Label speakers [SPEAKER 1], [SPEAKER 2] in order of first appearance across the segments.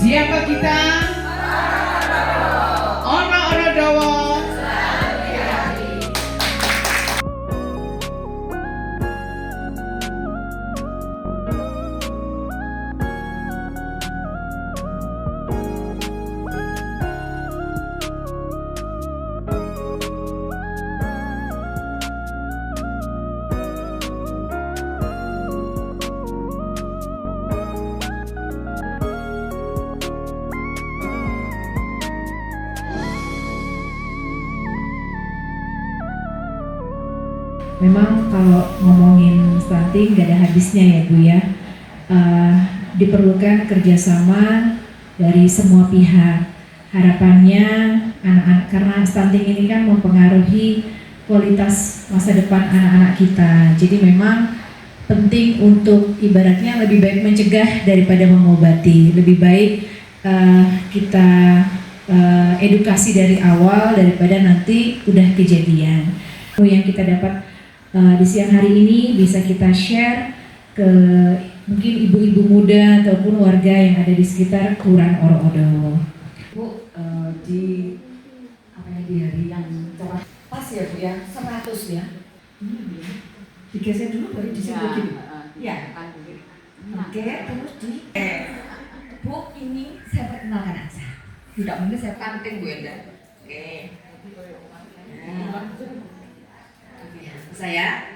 [SPEAKER 1] Siapa kita? Ono Dawa.
[SPEAKER 2] Memang kalau ngomongin stunting gak ada habisnya ya Bu ya. Diperlukan kerjasama dari semua pihak. Harapannya anak-anak, karena stunting ini kan mempengaruhi kualitas masa depan anak-anak kita. Jadi memang penting untuk ibaratnya lebih baik mencegah daripada mengobati. Lebih baik kita edukasi dari awal daripada nanti udah kejadian. Yang kita dapat di siang hari ini bisa kita share ke mungkin ibu-ibu muda ataupun warga yang ada di sekitar Kelurahan Oro-Odo.
[SPEAKER 3] Bu, di hari yang cerah pas ya Bu ya, 100 ya. Digeser dulu baru disitu gini. Ya. Oke, terus di Bu, ini saya perkenalkan aja. Tidak mungkin saya kanting Bu Enda. Oke. Saya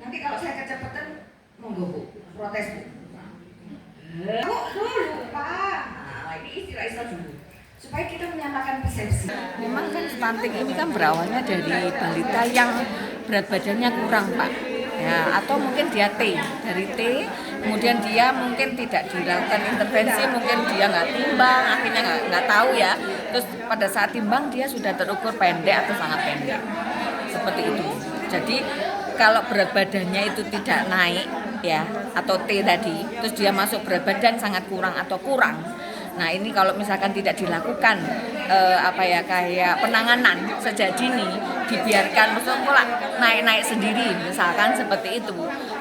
[SPEAKER 3] nanti kalau saya kecepatan monggo Bu, protes Bu. Bu, lupa. Nah, ini istilah-istilah dulu supaya kita menyamakan persepsi.
[SPEAKER 4] Memang kan stunting ini kan berawalnya dari balita yang berat badannya kurang Pak ya, atau mungkin dia T, dari T kemudian dia mungkin tidak dilakukan intervensi, mungkin dia nggak timbang, akhirnya nggak tahu ya, terus pada saat timbang dia sudah terukur pendek atau sangat pendek seperti itu. Jadi kalau berat badannya itu tidak naik ya, atau T tadi, terus dia masuk berat badan sangat kurang atau kurang. Nah ini kalau misalkan tidak dilakukan kayak penanganan sejak dini, dibiarkan maksudnya naik-naik sendiri misalkan seperti itu,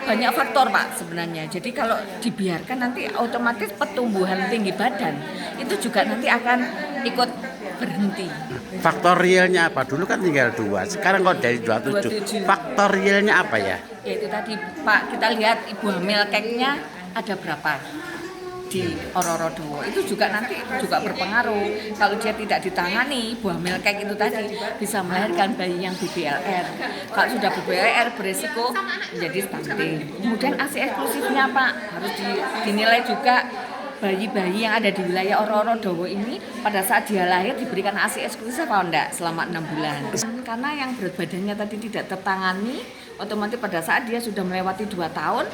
[SPEAKER 4] banyak faktor Pak sebenarnya. Jadi kalau dibiarkan nanti otomatis pertumbuhan tinggi badan itu juga nanti akan ikut berhenti.
[SPEAKER 5] Faktor realnya apa? Dulu kan tinggal 2, sekarang kok dari 27. Faktor realnya apa ya?
[SPEAKER 4] Ya itu tadi Pak, kita lihat ibu hamil cake-nya ada berapa di Oro-Odo. Itu juga nanti juga berpengaruh. Kalau dia tidak ditangani, ibu hamil cake itu tadi bisa melahirkan bayi yang BBLR. Kalau sudah BBLR beresiko menjadi stunting. Kemudian ASI eksklusifnya Pak, harus dinilai juga bayi-bayi yang ada di wilayah Oro-Odo ini pada saat dia lahir diberikan ASI eksklusif apa enggak selama 6 bulan. Karena yang berat badannya tadi tidak tertangani, otomatis pada saat dia sudah melewati 2 tahun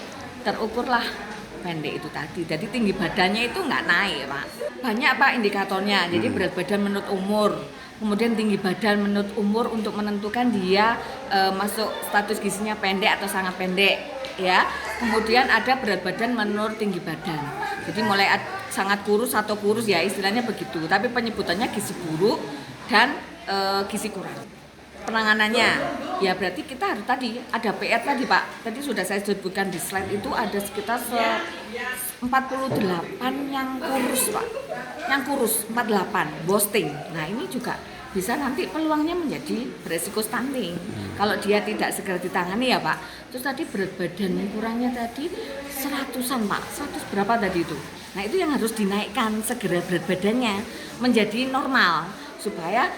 [SPEAKER 4] terukurlah pendek itu tadi. Jadi tinggi badannya itu nggak naik Pak. Banyak Pak indikatornya. Jadi berat badan menurut umur, kemudian tinggi badan menurut umur untuk menentukan dia masuk status gizinya pendek atau sangat pendek ya. Kemudian ada berat badan menurut tinggi badan. Jadi mulai sangat kurus atau kurus ya istilahnya begitu. Tapi penyebutannya gizi buruk dan gizi kurang. Penanganannya ya berarti kita harus tadi ada PR tadi Pak. Tadi sudah saya sebutkan di slide itu ada sekitar 48 yang kurus Pak. Yang kurus 48 boosting. Nah, ini juga bisa nanti peluangnya menjadi beresiko stunting. Kalau dia tidak segera ditangani ya Pak. Terus tadi berat badan kurangnya tadi 100-an Pak. 100 berapa tadi itu? Nah, itu yang harus dinaikkan segera berat badannya menjadi normal supaya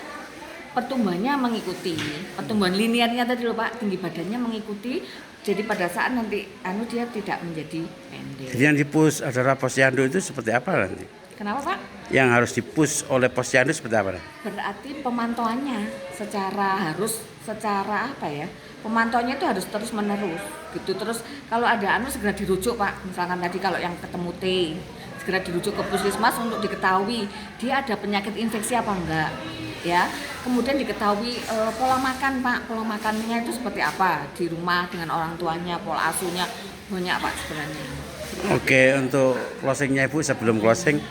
[SPEAKER 4] pertumbuhannya mengikuti, pertumbuhan linearnya tadi loh Pak, tinggi badannya mengikuti. Jadi pada saat nanti dia tidak menjadi pendek.
[SPEAKER 5] Jadi yang dipush adalah posyandu itu seperti apa nanti?
[SPEAKER 4] Kenapa Pak?
[SPEAKER 5] Yang harus dipush oleh posyandu seperti apa?
[SPEAKER 4] Berarti pemantauannya secara apa ya? Pemantauannya itu harus terus menerus gitu. Terus kalau ada segera dirujuk Pak. Misalkan tadi kalau yang ketemu T, segera dirujuk ke puskesmas untuk diketahui dia ada penyakit infeksi apa enggak. Ya, kemudian diketahui pola makan Pak, pola makannya itu seperti apa di rumah dengan orang tuanya, pola asuhnya banyak Pak sebenarnya.
[SPEAKER 5] Oke, untuk closingnya Ibu sebelum closing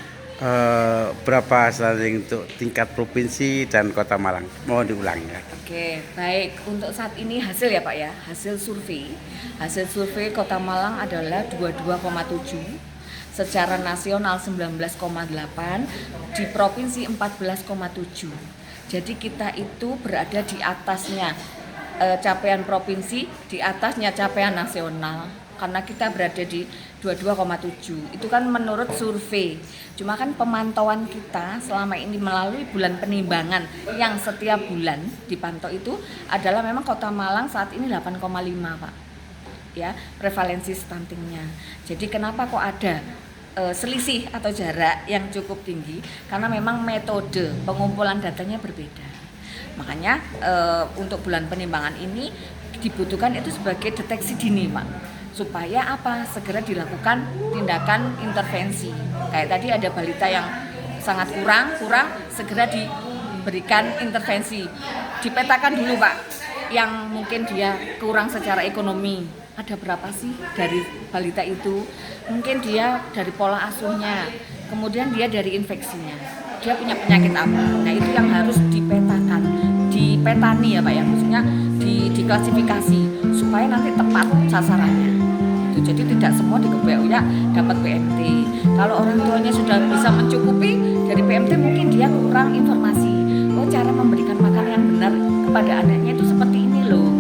[SPEAKER 5] berapa stunting untuk tingkat provinsi dan Kota Malang? Mohon diulang ya.
[SPEAKER 4] Oke, baik untuk saat ini hasil ya Pak ya, hasil survei Kota Malang adalah 22,7. secara nasional 19,8, di provinsi 14,7. Jadi kita itu berada di atasnya capaian provinsi, di atasnya capaian nasional, karena kita berada di 22,7. Itu kan menurut survei. Cuma kan pemantauan kita selama ini melalui bulan penimbangan yang setiap bulan dipantau itu adalah memang Kota Malang saat ini 8,5, Pak. Ya, prevalensi stuntingnya. Jadi kenapa kok ada selisih atau jarak yang cukup tinggi? Karena memang metode pengumpulan datanya berbeda. Makanya untuk bulan penimbangan ini dibutuhkan itu sebagai deteksi dini, Pak, supaya apa? Segera dilakukan tindakan intervensi. Kayak tadi ada balita yang sangat kurang, segera diberikan intervensi. Dipetakan dulu, Pak, yang mungkin dia kurang secara ekonomi. Ada berapa sih dari balita itu? Mungkin dia dari pola asuhnya, kemudian dia dari infeksinya, dia punya penyakit apa? Nah, itu yang harus dipetakan, dipetani ya Pak ya, maksudnya diklasifikasi supaya nanti tepat sasarannya. Jadi tidak semua di KPU ya dapat PMT. Kalau orang tuanya sudah bisa mencukupi dari PMT, mungkin dia kurang informasi. Oh, cara memberikan makan yang benar kepada anaknya itu seperti ini loh.